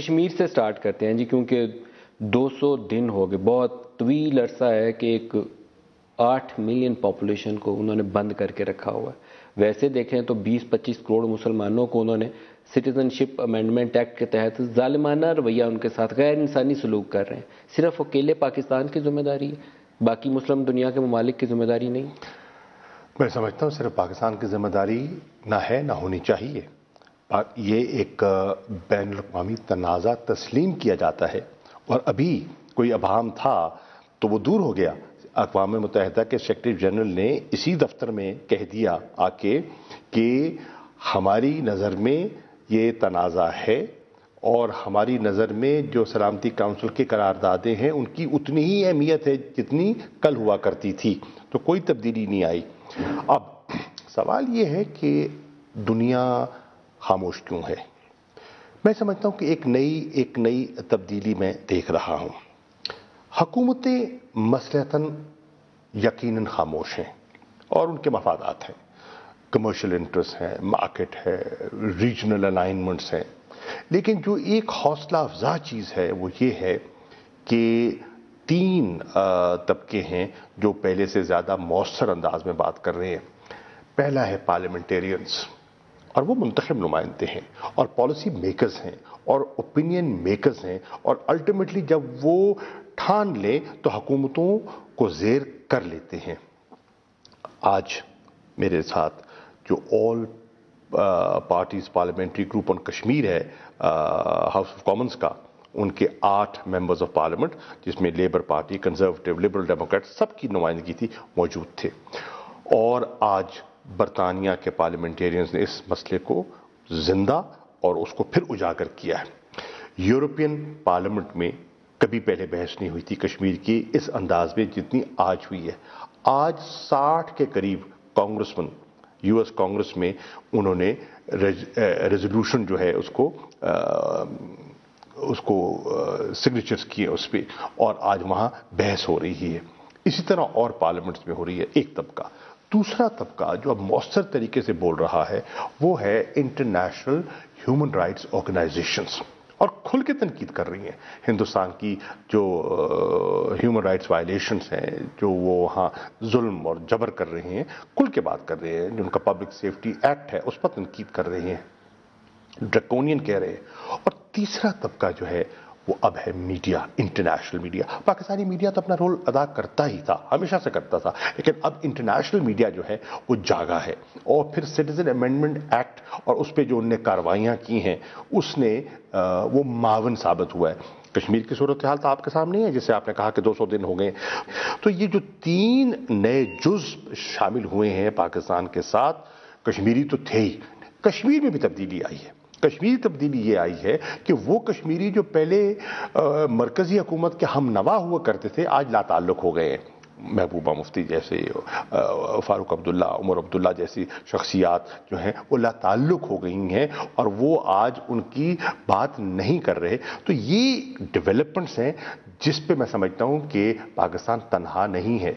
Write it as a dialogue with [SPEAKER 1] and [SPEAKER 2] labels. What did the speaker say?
[SPEAKER 1] کشمیر سے سٹارٹ کرتے ہیں جی، کیونکہ 200 دن ہو گئے، بہت طویل عرصہ ہے کہ ایک 8 ملین پاپولیشن کو انہوں نے بند کر کے رکھا ہوا ہے۔ ویسے دیکھیں تو 20-25 کروڑ مسلمانوں کو انہوں نے سٹیزن شپ امینڈمنٹ ایکٹ کے تحت ظالمانہ رویہ ان کے ساتھ غیر انسانی سلوک کر رہے ہیں۔ صرف اکیلے پاکستان کی ذمہ داری ہے، باقی مسلم دنیا کے ممالک کی ذمہ داری نہیں۔
[SPEAKER 2] میں سمجھتا ہوں صرف پاکستان کی ذمہ داری نہ ہے، نہ ہونی چاہیے۔ یہ ایک بین الاقوامی تنازع تسلیم کیا جاتا ہے، اور ابھی کوئی ابہام تھا تو وہ دور ہو گیا۔ اقوام متحدہ کے سیکرٹری جنرل نے اسی دفتر میں کہہ دیا آ کے کہ ہماری نظر میں یہ تنازع ہے، اور ہماری نظر میں جو سلامتی کونسل کی قراردادیں ہیں ان کی اتنی ہی اہمیت ہے جتنی کل ہوا کرتی تھی، تو کوئی تبدیلی نہیں آئی۔ اب سوال یہ ہے کہ دنیا خاموش کیوں ہے؟ میں سمجھتا ہوں کہ ایک نئی تبدیلی میں دیکھ رہا ہوں۔ حکومتیں مصلحتاً یقیناً خاموش ہیں اور ان کے مفادات ہیں، کمرشل انٹرسٹ ہیں، مارکیٹ ہے، ریجنل الائنمنٹس ہیں، لیکن جو ایک حوصلہ افزا چیز ہے وہ یہ ہے کہ 3 طبقے ہیں جو پہلے سے زیادہ مؤثر انداز میں بات کر رہے ہیں۔ پہلا ہے پارلیمنٹیرینز، اور وہ منتخب نمائندے ہیں اور پالیسی میکرز ہیں اور اوپینین میکرز ہیں، اور الٹیمیٹلی جب وہ ٹھان لیں تو حکومتوں کو زیر کر لیتے ہیں۔ آج میرے ساتھ جو all parties parliamentary group on Kashmir ہے ہاؤس آف کامنز کا، ان کے 8 ممبرز آف پارلیمنٹ، جس میں Labour Party, Conservative, Liberal Democrat, سب کی نمائندگی تھی، موجود تھے۔ اور آج برطانیہ کے پارلیمنٹیرینز نے اس مسئلے کو زندہ اور اس کو پھر اجاگر کیا ہے۔ یورپین پارلیمنٹ میں کبھی پہلے بحث نہیں ہوئی تھی کشمیر کی اس انداز میں جتنی آج ہوئی ہے۔ آج 60 کے قریب کانگریسمن یو ایس کانگریس میں انہوں نے ریزولوشن جو ہے اس کو سگنیچرز کیے اس پہ، اور آج وہاں بحث ہو رہی ہے۔ اسی طرح اور پارلیمنٹس میں ہو رہی ہے۔ ایک طبقہ۔ دوسرا طبقہ جو اب مؤثر طریقے سے بول رہا ہے وہ ہے انٹرنیشنل ہیومن رائٹس آرگنائزیشنز، اور کھل کے تنقید کر رہی ہیں ہندوستان کی جو ہیومن رائٹس وائلیشنز ہیں، جو وہ وہاں ظلم اور جبر کر رہے ہیں، کھل کے بات کر رہے ہیں۔ جو ان کا پبلک سیفٹی ایکٹ ہے اس پر تنقید کر رہے ہیں، ڈریکونین کہہ رہے ہیں۔ اور تیسرا طبقہ جو ہے وہ اب ہے media, international media. Pakistani media تو اپنا رول ادا کرتا ہی تھا، ہمیشہ سے کرتا تھا، لیکن اب انٹرنیشنل میڈیا جو ہے وہ جاگا ہے، اور پھر سٹیزن امینڈمنٹ ایکٹ اور اس پہ جو انہوں نے کارروائیاں کی ہیں اس نے وہ معاون ثابت ہوا ہے۔ کشمیر کی صورتحال تو آپ کے سامنے ہے، جسے آپ نے کہا کہ 200 دن ہو گئے، تو یہ جو 3 نئے جزء شامل ہوئے ہیں پاکستان کے ساتھ، کشمیری تو تھے ہی، کشمیر میں بھی تبدیلی آئی ہے۔ کشمیری تبدیلی یہ آئی ہے کہ وہ کشمیری جو پہلے مرکزی حکومت کے ہم نوا ہوا کرتے تھے آج لا تعلق ہو گئے ہیں۔ محبوبہ مفتی جیسے، فاروق عبداللہ، عمر عبداللہ جیسی شخصیات جو ہیں وہ لا تعلق ہو گئی ہیں، اور وہ آج ان کی بات نہیں کر رہے۔ تو یہ ڈیولپمنٹس ہیں جس پہ میں سمجھتا ہوں کہ پاکستان تنہا نہیں ہے۔